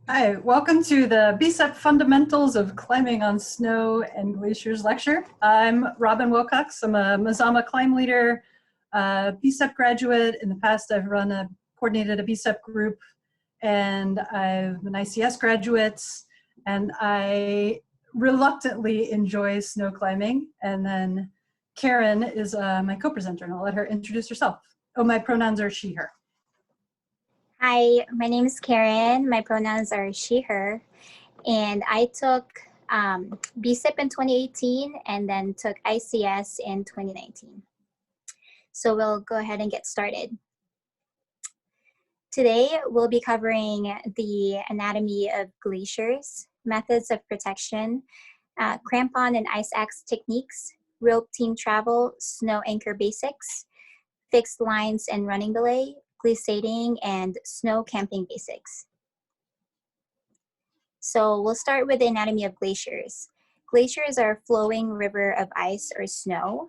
Hi, welcome to the BSEP Fundamentals of Climbing on Snow and Glaciers lecture. I'm Robin Wilcox. I'm a Mazama climb leader, BSEP graduate. In the past, I've coordinated a BSEP group, and I'm an ICS graduate, and I reluctantly enjoy snow climbing. And then Karen is my co-presenter, and I'll let her introduce herself. Oh, my pronouns are she, her. Hi, my name is Karen. My pronouns are she, her, and I took BSIP in 2018 and then took ICS in 2019. So we'll go ahead and get started. Today, we'll be covering the anatomy of glaciers, methods of protection, crampon and ice axe techniques, rope team travel, snow anchor basics, fixed lines and running belay, glissading, and snow camping basics. So we'll start with the anatomy of glaciers. Glaciers are a flowing river of ice or snow.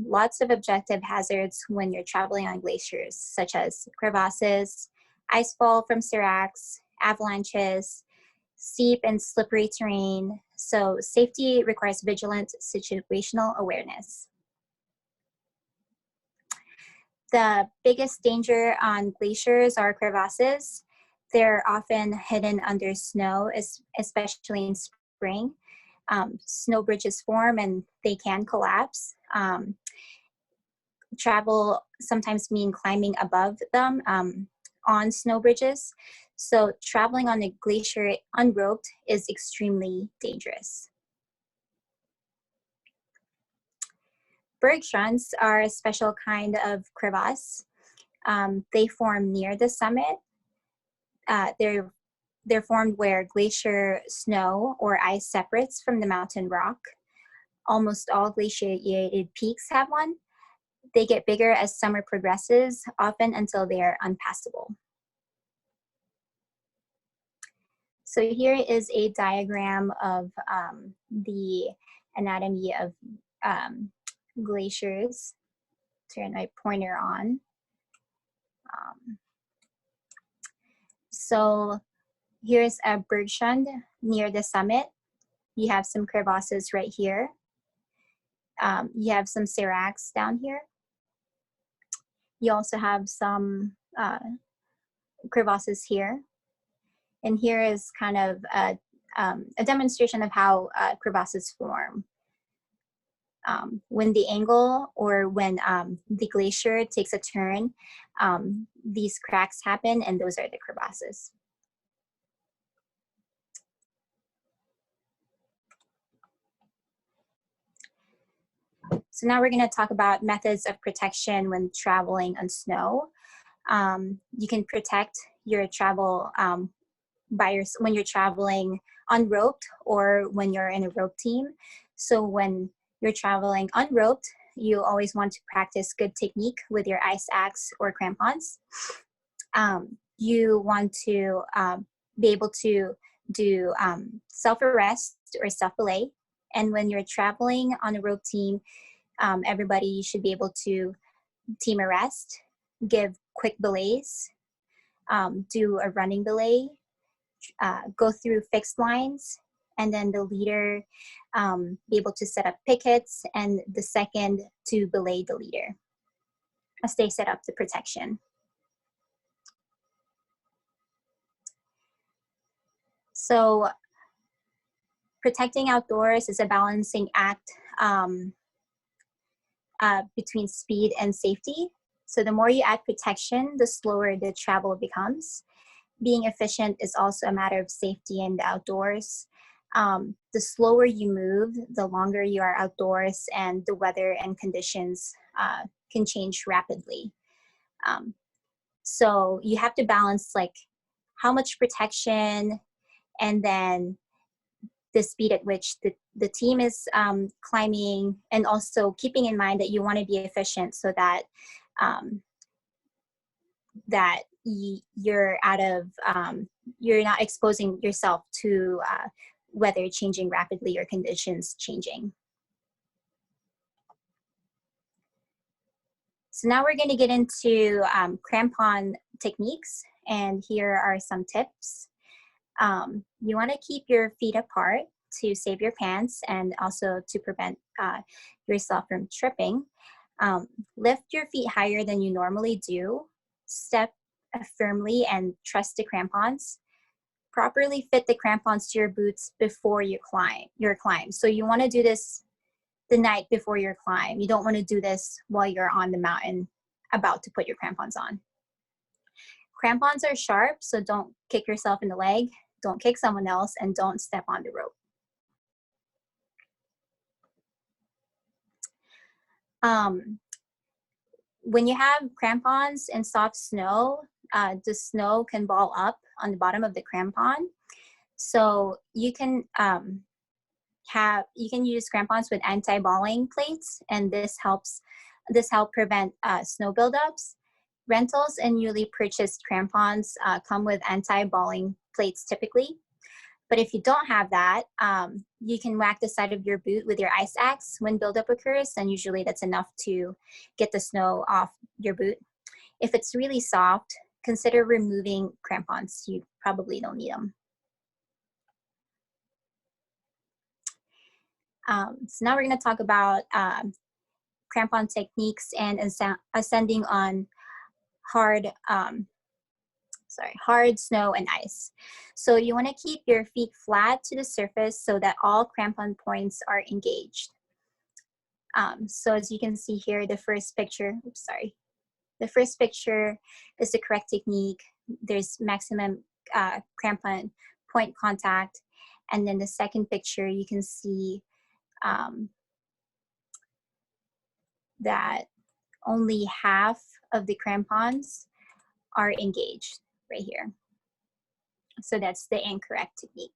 Lots of objective hazards when you're traveling on glaciers, such as crevasses, ice fall from seracs, avalanches, steep and slippery terrain. So safety requires vigilant situational awareness. The biggest danger on glaciers are crevasses. They're often hidden under snow, especially in spring. Snow bridges form and they can collapse. Travel sometimes mean climbing above them on snow bridges. So traveling on a glacier unroped is extremely dangerous. Bergschrunds are a special kind of crevasse. They form near the summit. They're formed where glacier snow or ice separates from the mountain rock. Almost all glaciated peaks have one. They get bigger as summer progresses, often until they are unpassable. So here is a diagram of the anatomy of glaciers. Turn my pointer on. So here's a bergschrund near the summit. You have some crevasses right here. You have some seracs down here. You also have some crevasses here. And here is kind of a demonstration of how crevasses form. When the angle or when the glacier takes a turn, these cracks happen, and those are the crevasses. So now we're going to talk about methods of protection when traveling on snow. You can protect your travel when you're traveling unroped or when you're in a rope team. So when you're traveling unroped, you always want to practice good technique with your ice axe or crampons. You want to be able to do self-arrest or self-belay. And when you're traveling on a rope team, everybody should be able to team arrest, give quick belays, do a running belay, go through fixed lines, and then the leader be able to set up pickets, and the second to belay the leader as they set up the protection. So protecting outdoors is a balancing act between speed and safety. So the more you add protection, the slower the travel becomes. Being efficient is also a matter of safety in the outdoors. The slower you move, the longer you are outdoors, and the weather and conditions can change rapidly. So you have to balance like how much protection and then the speed at which the team is climbing, and also keeping in mind that you want to be efficient so that you're not exposing yourself to weather changing rapidly or conditions changing. So now we're going to get into crampon techniques, and here are some tips. You want to keep your feet apart to save your pants and also to prevent yourself from tripping. Lift your feet higher than you normally do. Step firmly and trust the crampons. Properly fit the crampons to your boots before you climb. So you want to do this the night before your climb. You don't want to do this while you're on the mountain about to put your crampons on. Crampons are sharp, so don't kick yourself in the leg, don't kick someone else, and don't step on the rope. When you have crampons in soft snow, the snow can ball up on the bottom of the crampon. So you can use crampons with anti-balling plates, and this helps prevent snow buildups. Rentals and newly purchased crampons come with anti-balling plates typically. But if you don't have that, you can whack the side of your boot with your ice axe when buildup occurs, and usually that's enough to get the snow off your boot. If it's really soft, consider removing crampons. You probably don't need them. So now we're going to talk about crampon techniques and ascending on hard snow and ice. So you want to keep your feet flat to the surface so that all crampon points are engaged. So as you can see here, the first picture is the correct technique. There's maximum crampon point contact. And then the second picture, you can see that only half of the crampons are engaged right here. So that's the incorrect technique.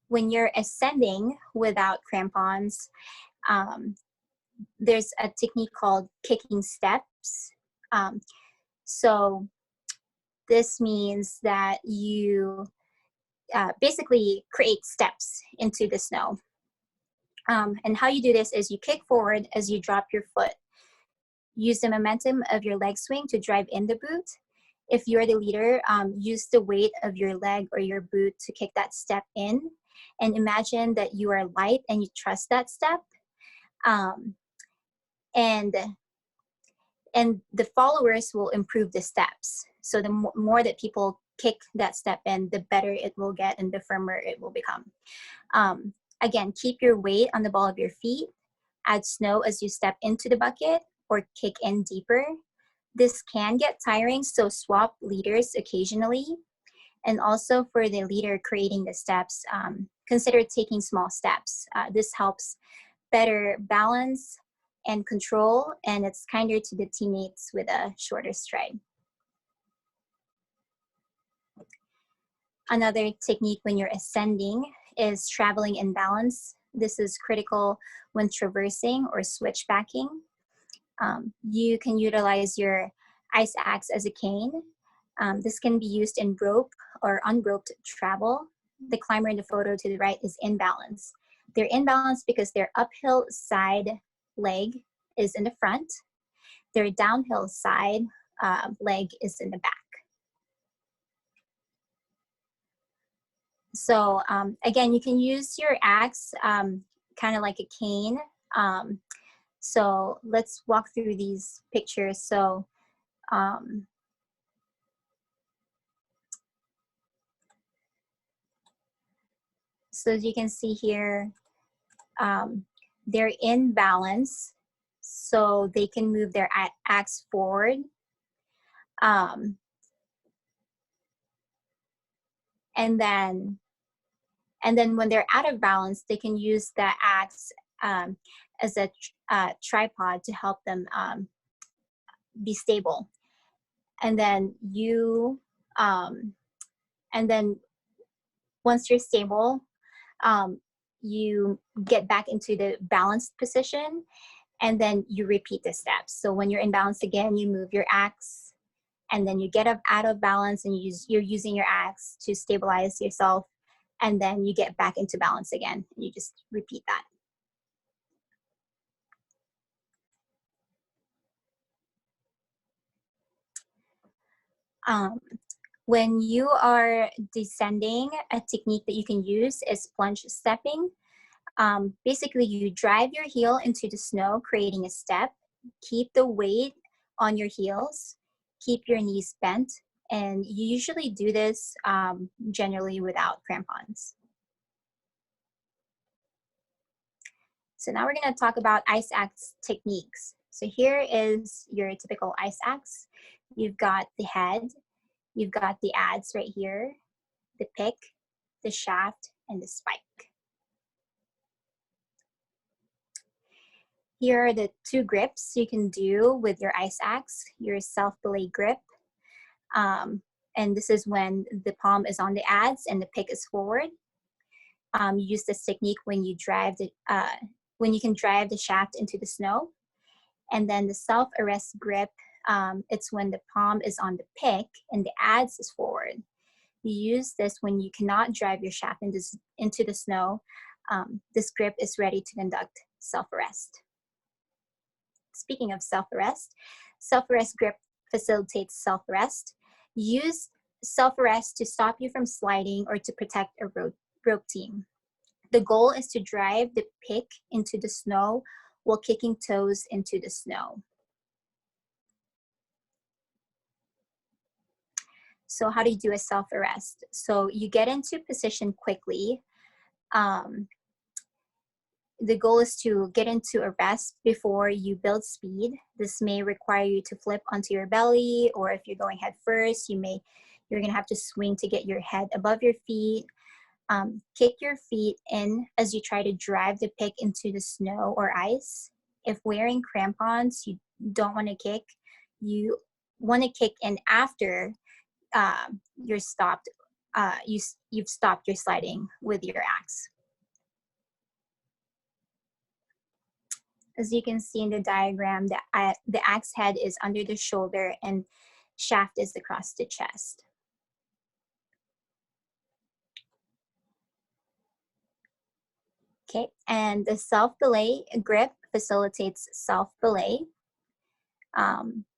When you're ascending without crampons, there's a technique called kicking steps. So this means that you basically create steps into the snow. And how you do this is you kick forward as you drop your foot. Use the momentum of your leg swing to drive in the boot. If you're the leader, use the weight of your leg or your boot to kick that step in. And imagine that you are light and you trust that step. And the followers will improve the steps. So the more that people kick that step in, the better it will get and the firmer it will become. Again, keep your weight on the ball of your feet. Add snow as you step into the bucket or kick in deeper. This can get tiring, so swap leaders occasionally. And also for the leader creating the steps, consider taking small steps. This helps better balance and control, and it's kinder to the teammates with a shorter stride. Another technique when you're ascending is traveling in balance. This is critical when traversing or switchbacking. You can utilize your ice axe as a cane. This can be used in rope or unroped travel. The climber in the photo to the right is in balance. They're in balance because their uphill side leg is in the front. Their downhill side leg is in the back. So again, you can use your axe kind of like a cane. So let's walk through these pictures. So as you can see here, they're in balance, so they can move their axe forward. And then when they're out of balance, they can use the axe as a tripod to help them be stable. And then once you're stable, you get back into the balanced position, and then you repeat the steps. So when you're in balance again, you move your axe, and then you get up out of balance, and you're using your axe to stabilize yourself, and then you get back into balance again, and you just repeat that. When you are descending, a technique that you can use is plunge stepping. Basically, you drive your heel into the snow, creating a step. Keep the weight on your heels. Keep your knees bent. And you usually do this generally without crampons. So now we're going to talk about ice axe techniques. So here is your typical ice axe. You've got the head, you've got the adze right here, the pick, the shaft, and the spike. Here are the two grips you can do with your ice axe, your self-belay grip. And this is when the palm is on the adze and the pick is forward. You use this technique when you drive the, when you can drive the shaft into the snow. And then the self-arrest grip, it's when the palm is on the pick and the adze is forward. You use this when you cannot drive your shaft into the snow. This grip is ready to conduct self-arrest. Speaking of self-arrest grip facilitates self-arrest. Use self-arrest to stop you from sliding or to protect a rope team. The goal is to drive the pick into the snow while kicking toes into the snow. So how do you do a self-arrest? So you get into position quickly. The goal is to get into a rest before you build speed. This may require you to flip onto your belly, or if you're going head first, you're gonna have to swing to get your head above your feet. Kick your feet in as you try to drive the pick into the snow or ice. If wearing crampons, you don't want to kick. You want to kick in after you're stopped. You've stopped your sliding with your axe. As you can see in the diagram, the axe head is under the shoulder and shaft is across the chest. Okay, and the self-belay grip facilitates self-belay.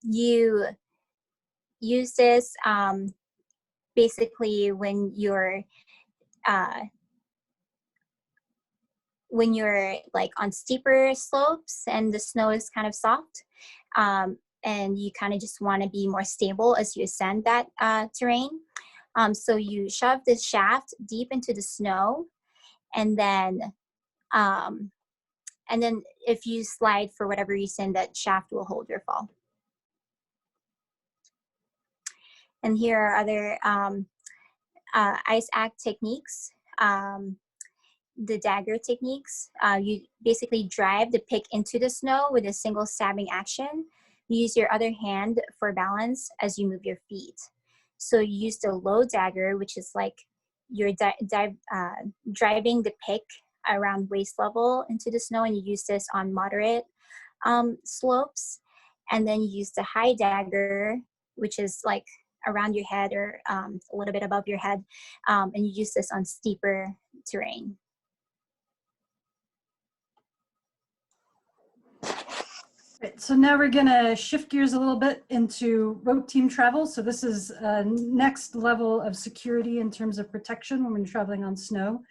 You use this basically when you're like on steeper slopes and the snow is kind of soft, and you kind of just want to be more stable as you ascend that terrain. So you shove this shaft deep into the snow, and then if you slide for whatever reason, that shaft will hold your fall. And here are other ice axe techniques. The dagger techniques. You basically drive the pick into the snow with a single stabbing action. You use your other hand for balance as you move your feet. So you use the low dagger, which is like you're driving the pick around waist level into the snow, and you use this on moderate slopes. And then you use the high dagger, which is like around your head or a little bit above your head, and you use this on steeper terrain. Right, so now we're gonna shift gears a little bit into rope team travel. So this is a next level of security in terms of protection when we're traveling on snow.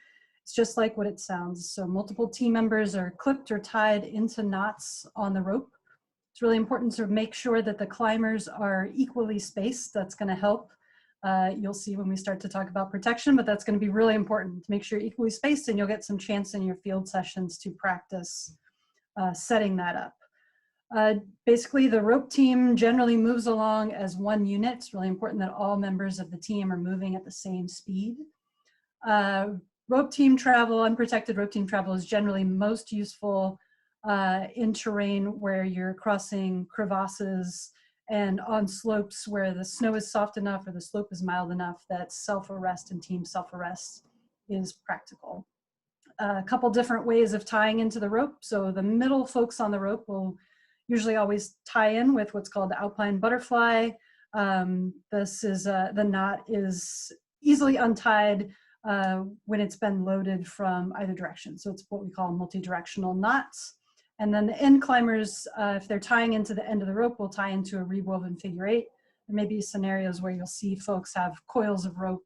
It's just like what it sounds. So multiple team members are clipped or tied into knots on the rope. It's really important to make sure that the climbers are equally spaced. That's gonna help. You'll see when we start to talk about protection, but that's gonna be really important to make sure you're equally spaced, and you'll get some chance in your field sessions to practice setting that up. Basically, the rope team generally moves along as one unit. It's really important that all members of the team are moving at the same speed. Rope team travel, unprotected rope team travel, is generally most useful in terrain where you're crossing crevasses and on slopes where the snow is soft enough or the slope is mild enough that self-arrest and team self-arrest is practical. A couple different ways of tying into the rope. So the middle folks on the rope will usually always tie in with what's called the alpine butterfly. This is the knot is easily untied when it's been loaded from either direction. So it's what we call multi-directional knots. And then the end climbers, if they're tying into the end of the rope, will tie into a rewoven figure 8. there may be scenarios where you'll see folks have coils of rope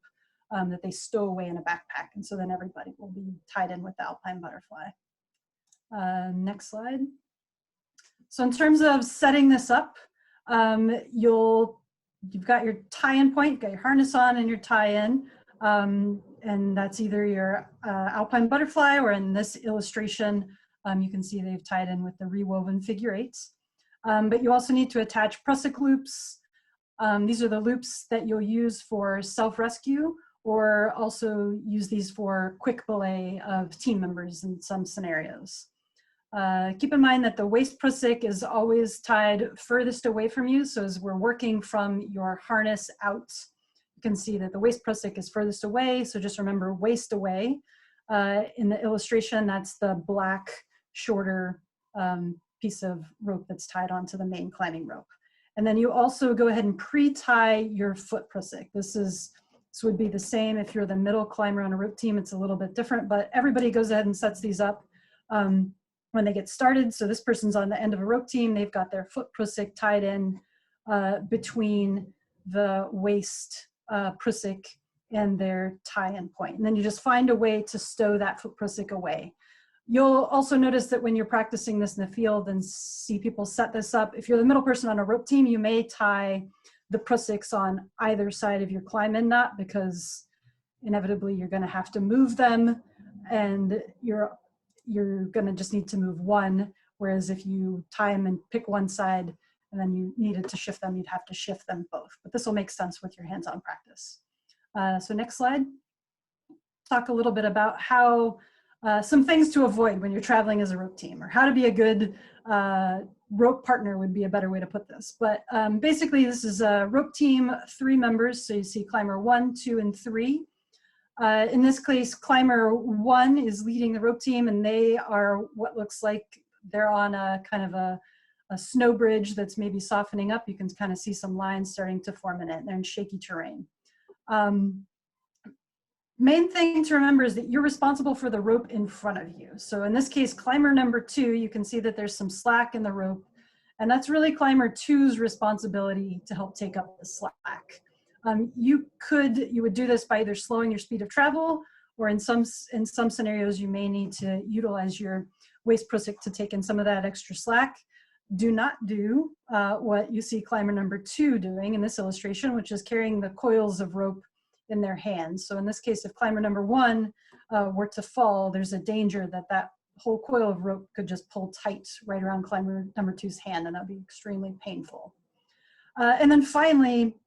that they stow away in a backpack. And so then everybody will be tied in with the alpine butterfly. Next slide. So in terms of setting this up, you've got your tie-in point, you've got your harness on and your tie-in. And that's either your alpine butterfly, or in this illustration, you can see they've tied in with the rewoven figure eights. But you also need to attach prusik loops. These are the loops that you'll use for self-rescue, or also use these for quick belay of team members in some scenarios. Keep in mind that the waist prusik is always tied furthest away from you. So as we're working from your harness out, you can see that the waist prusik is furthest away. So just remember waist away. In the illustration, that's the black, shorter piece of rope that's tied onto the main climbing rope. And then you also go ahead and pre-tie your foot prusik. This would be the same if you're the middle climber on a rope team. It's a little bit different, but everybody goes ahead and sets these up when they get started. So this person's on the end of a rope team. They've got their foot prusik tied in between the waist prusik and their tie-in point. And then you just find a way to stow that foot prusik away. You'll also notice that when you're practicing this in the field and see people set this up, if you're the middle person on a rope team, you may tie the prusiks on either side of your climb-in knot, because inevitably you're going to have to move them, and you're going to just need to move one, whereas if you tie them and pick one side and then you needed to shift them, you'd have to shift them both. But this will make sense with your hands-on practice. So next slide. Talk a little bit about how some things to avoid when you're traveling as a rope team, or how to be a good rope partner would be a better way to put this. But basically this is a rope team, 3 members. So you see climber 1, 2, and 3. In this case, climber 1 is leading the rope team, and they are what looks like they're on a kind of a snow bridge that's maybe softening up. You can kind of see some lines starting to form in it. They're in shaky terrain. Main thing to remember is that you're responsible for the rope in front of you. So in this case, climber number 2, you can see that there's some slack in the rope, and that's really climber 2's responsibility to help take up the slack. You would do this by either slowing your speed of travel, or in some scenarios, you may need to utilize your waist prusik to take in some of that extra slack. Do not do what you see climber number 2 doing in this illustration, which is carrying the coils of rope in their hands. So in this case, if climber number 1 were to fall, there's a danger that that whole coil of rope could just pull tight right around climber number 2's hand, and that'd be extremely painful. And then finally,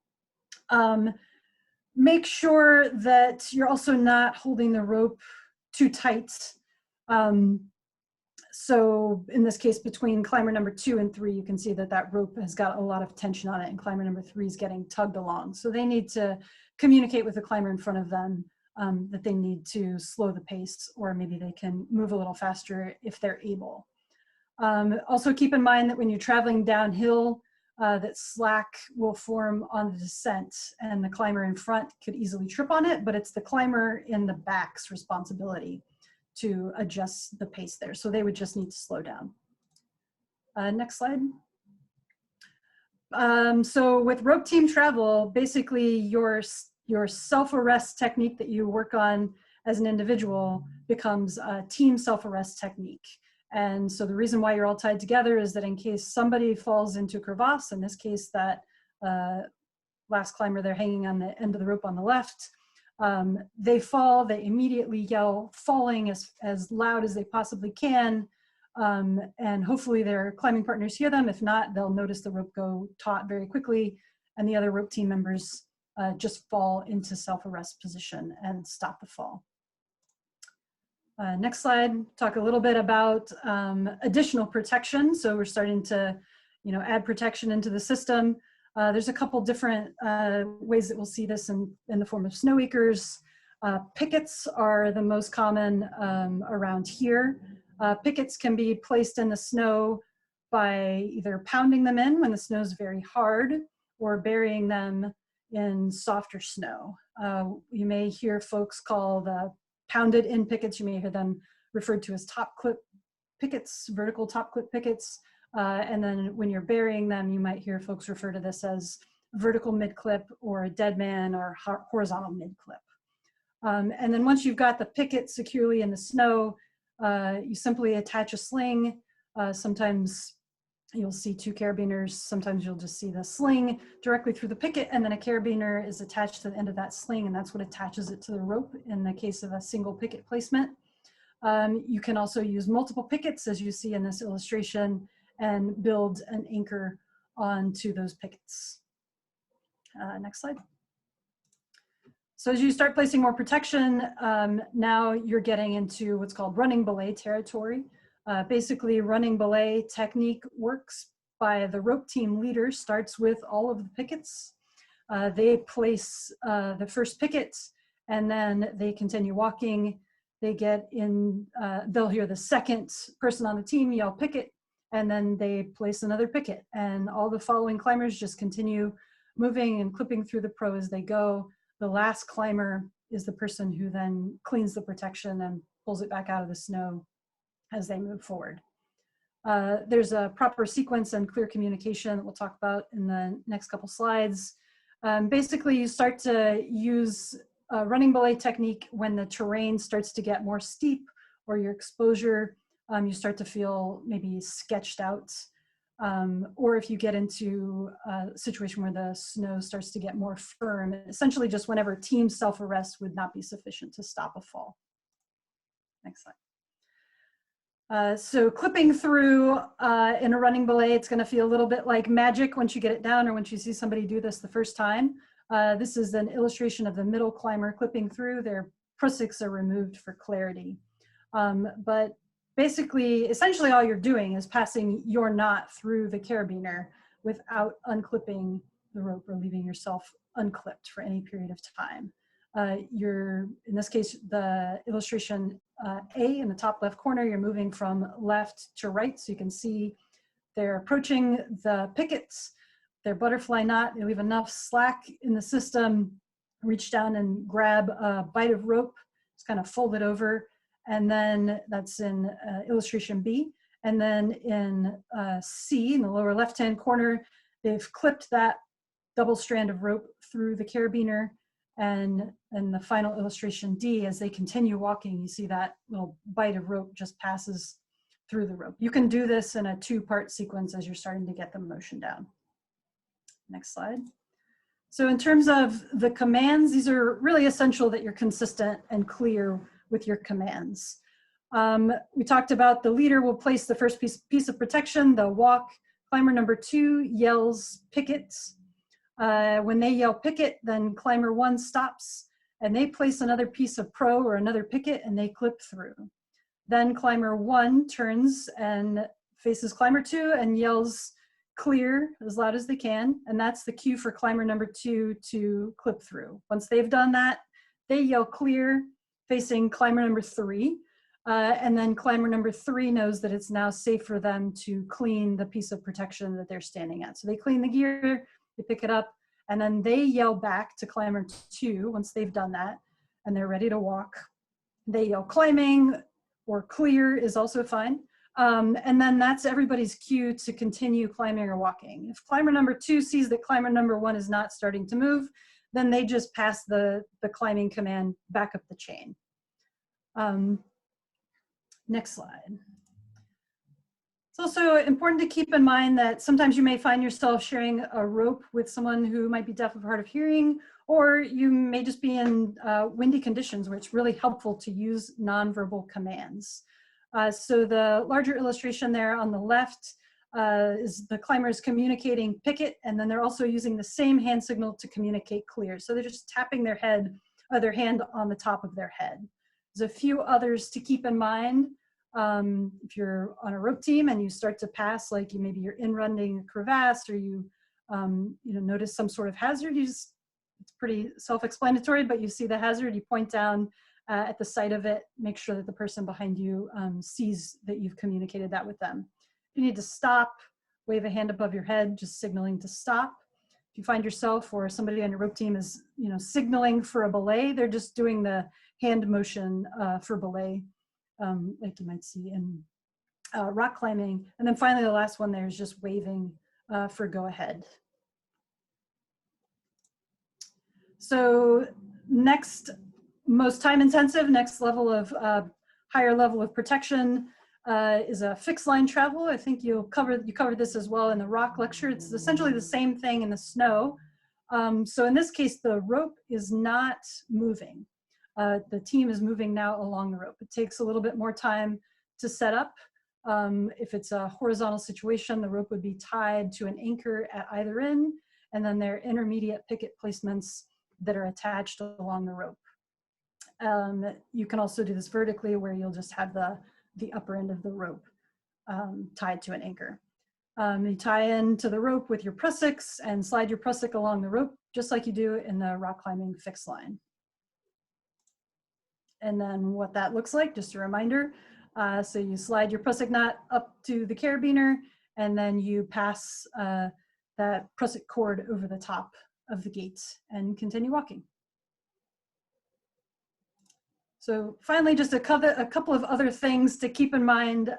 make sure that you're also not holding the rope too tight. So in this case, between climber number 2 and 3, you can see that that rope has got a lot of tension on it, and climber number 3 is getting tugged along. So they need to communicate with the climber in front of them that they need to slow the pace, or maybe they can move a little faster if they're able. Also keep in mind that when you're traveling downhill, that slack will form on the descent, and the climber in front could easily trip on it, but it's the climber in the back's responsibility to adjust the pace there. So they would just need to slow down. Next slide. So with rope team travel, basically your self-arrest technique that you work on as an individual becomes a team self-arrest technique. And so the reason why you're all tied together is that in case somebody falls into a crevasse, in this case that last climber, they're hanging on the end of the rope on the left, they fall, they immediately yell falling as loud as they possibly can, and hopefully their climbing partners hear them. If not, they'll notice the rope go taut very quickly, and the other rope team members just fall into self-arrest position and stop the fall. Next slide, talk a little bit about additional protection. So we're starting to, add protection into the system. There's a couple different ways that we'll see this in the form of snow eakers. Pickets are the most common around here. Pickets can be placed in the snow by either pounding them in when the snow is very hard, or burying them in softer snow. You may hear folks call the pounded in pickets, you may hear them referred to as top clip pickets, vertical top clip pickets. And then when you're burying them, you might hear folks refer to this as vertical mid-clip or a dead man or horizontal mid-clip. And then once you've got the picket securely in the snow, you simply attach a sling. Sometimes you'll see two carabiners. Sometimes you'll just see the sling directly through the picket, and then a carabiner is attached to the end of that sling, and that's what attaches it to the rope in the case of a single picket placement. You can also use multiple pickets, as you see in this illustration, and build an anchor onto those pickets. Next slide. So as you start placing more protection, now you're getting into what's called running belay territory. Basically, running belay technique works by the rope team leader, starts with all of the pickets. They place the first picket, and then they continue walking. They get in, they'll hear the second person on the team yell picket, and then they place another picket. And all the following climbers just continue moving and clipping through the pro as they go. The last climber is the person who then cleans the protection and pulls it back out of the snow as they move forward. There's a proper sequence and clear communication that we'll talk about in the next couple slides. Basically, you start to use running belay technique when the terrain starts to get more steep or your exposure, you start to feel maybe sketched out. Or if you get into a situation where the snow starts to get more firm, essentially just whenever team self-arrest would not be sufficient to stop a fall. Next slide. So clipping through in a running belay, it's going to feel a little bit like magic once you get it down or once you see somebody do this the first time. This is an illustration of the middle climber clipping through. Their prusiks are removed for clarity. But basically, essentially all you're doing is passing your knot through the carabiner without unclipping the rope or leaving yourself unclipped for any period of time. In this case, the illustration A in the top left corner, you're moving from left to right, so you can see they're approaching the pickets, their butterfly knot, they leave enough slack in the system, reach down and grab a bite of rope, just kind of fold it over, and then that's in illustration B. And then in C, in the lower left-hand corner, they've clipped that double strand of rope through the carabiner. And in the final illustration D, as they continue walking, you see that little bite of rope just passes through the rope. You can do this in a two-part sequence as you're starting to get the motion down. Next slide. So in terms of the commands, these are really essential that you're consistent and clear with your commands. We talked about the leader will place the first piece of protection, they'll walk. Climber number 2 yells pickets. When they yell picket, then climber 1 stops and they place another piece of pro or another picket and they clip through. Then climber 1 turns and faces climber 2 and yells clear as loud as they can. And that's the cue for climber number 2 to clip through. Once they've done that, they yell clear facing climber number 3. And then climber number 3 knows that it's now safe for them to clean the piece of protection that they're standing at. So they clean the gear, they pick it up, and then they yell back to climber 2 once they've done that, and they're ready to walk. They yell climbing or clear is also fine. And then that's everybody's cue to continue climbing or walking. If climber number 2 sees that climber number 1 is not starting to move, then they just pass the climbing command back up the chain. Next slide. It's also important to keep in mind that sometimes you may find yourself sharing a rope with someone who might be deaf or hard of hearing, or you may just be in windy conditions where it's really helpful to use nonverbal commands. So the larger illustration there on the left is the climbers communicating picket, and then they're also using the same hand signal to communicate clear. So they're just tapping their hand on the top of their head. There's a few others to keep in mind. If you're on a rope team and you start to pass, like maybe you're in-running a crevasse or you notice some sort of hazard, it's pretty self-explanatory, but you see the hazard, you point down at the site of it, make sure that the person behind you sees that you've communicated that with them. If you need to stop, wave a hand above your head, just signaling to stop. If you find yourself or somebody on your rope team is signaling for a belay, they're just doing the hand motion for belay, like you might see in rock climbing. And then finally, the last one there is just waving for go ahead. So next, most time intensive, next level of higher level of protection is a fixed line travel. I think you covered this as well in the rock lecture. It's essentially the same thing in the snow. So in this case, the rope is not moving. The team is moving now along the rope. It takes a little bit more time to set up. If it's a horizontal situation, the rope would be tied to an anchor at either end, and then there are intermediate picket placements that are attached along the rope. You can also do this vertically, where you'll just have the upper end of the rope tied to an anchor. You tie into the rope with your prussiks and slide your prussik along the rope, just like you do in the rock climbing fixed line. And then what that looks like, just a reminder. So you slide your prussik knot up to the carabiner, and then you pass that prussik cord over the top of the gate and continue walking. So finally, just a couple of other things to keep in mind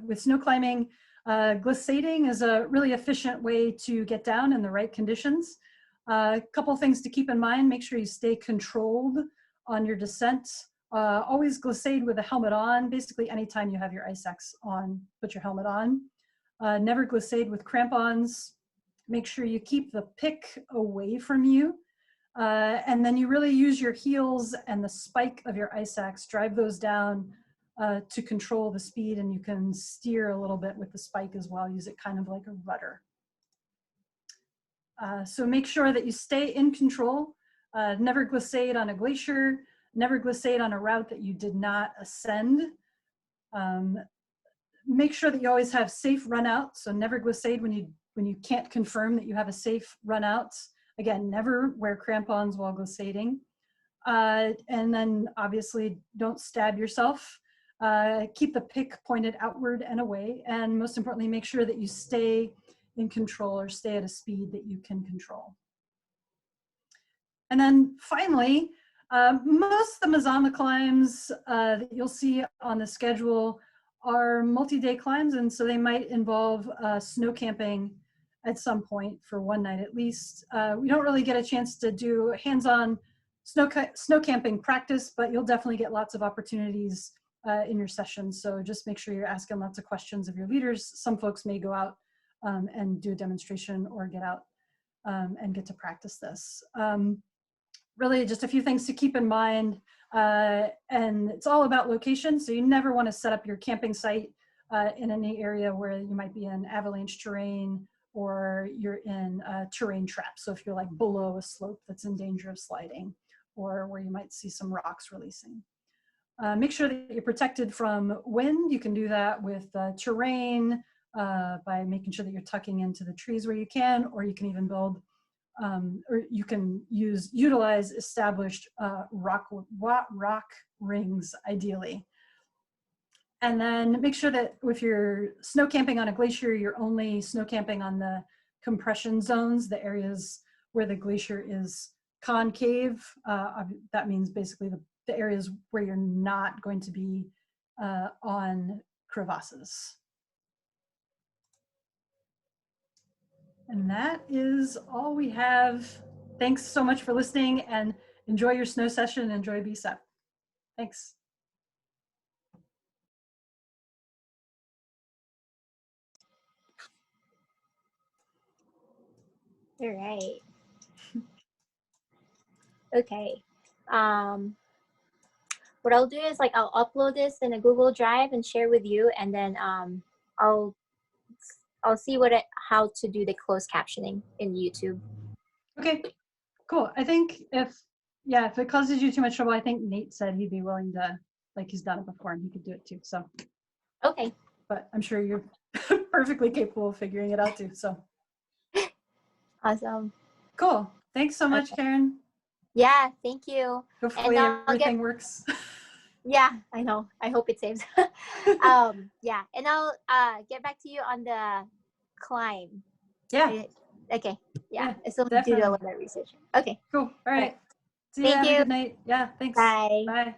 with snow climbing. Glissading is a really efficient way to get down in the right conditions. A couple things to keep in mind: make sure you stay controlled on your descent. Always glissade with a helmet on. Basically, anytime you have your ice axe on, put your helmet on. Never glissade with crampons. Make sure you keep the pick away from you. And then you really use your heels and the spike of your ice axe, drive those down to control the speed, and you can steer a little bit with the spike as well. Use it kind of like a rudder. So make sure that you stay in control. Never glissade on a glacier. Never glissade on a route that you did not ascend. Make sure that you always have safe run out. So never glissade when you can't confirm that you have a safe run out. Again, never wear crampons while glissading. And then obviously don't stab yourself. Keep the pick pointed outward and away. And most importantly, make sure that you stay in control, or stay at a speed that you can control. And then finally, most of the Mazama climbs that you'll see on the schedule are multi-day climbs, and so they might involve snow camping at some point for one night at least. We don't really get a chance to do hands-on snow camping practice, but you'll definitely get lots of opportunities in your sessions. So just make sure you're asking lots of questions of your leaders. Some folks may go out and do a demonstration, or get out and get to practice this. Really just a few things to keep in mind, and it's all about location. So you never want to set up your camping site in any area where you might be in avalanche terrain, or you're in a terrain trap. So if you're like below a slope that's in danger of sliding, or where you might see some rocks releasing. Make sure that you're protected from wind. You can do that with terrain by making sure that you're tucking into the trees where you can, or you can even build or you can utilize established rock rings ideally. And then make sure that if you're snow camping on a glacier, you're only snow camping on the compression zones, the areas where the glacier is concave. That means basically the areas where you're not going to be on crevasses. And that is all we have. Thanks so much for listening, and enjoy your snow session. Enjoy BSEP. Thanks. All right. Okay. What I'll do is I'll upload this in a Google Drive and share with you, and then I'll see how to do the closed captioning in YouTube. Okay, cool. I think if it causes you too much trouble, I think Nate said he'd be willing to, he's done it before and he could do it too. So. Okay. But I'm sure you're perfectly capable of figuring it out too. So. Awesome. Cool. Thanks so much, Karen. Yeah, thank you. Hopefully everything works. Yeah, I know. I hope it saves. Yeah, and I'll get back to you on the climb. Yeah. Okay. Yeah. I still definitely. do a little bit of research. Okay. Cool. All right. See you. Thank you. Have a good night. Yeah. Thanks. Bye. Bye.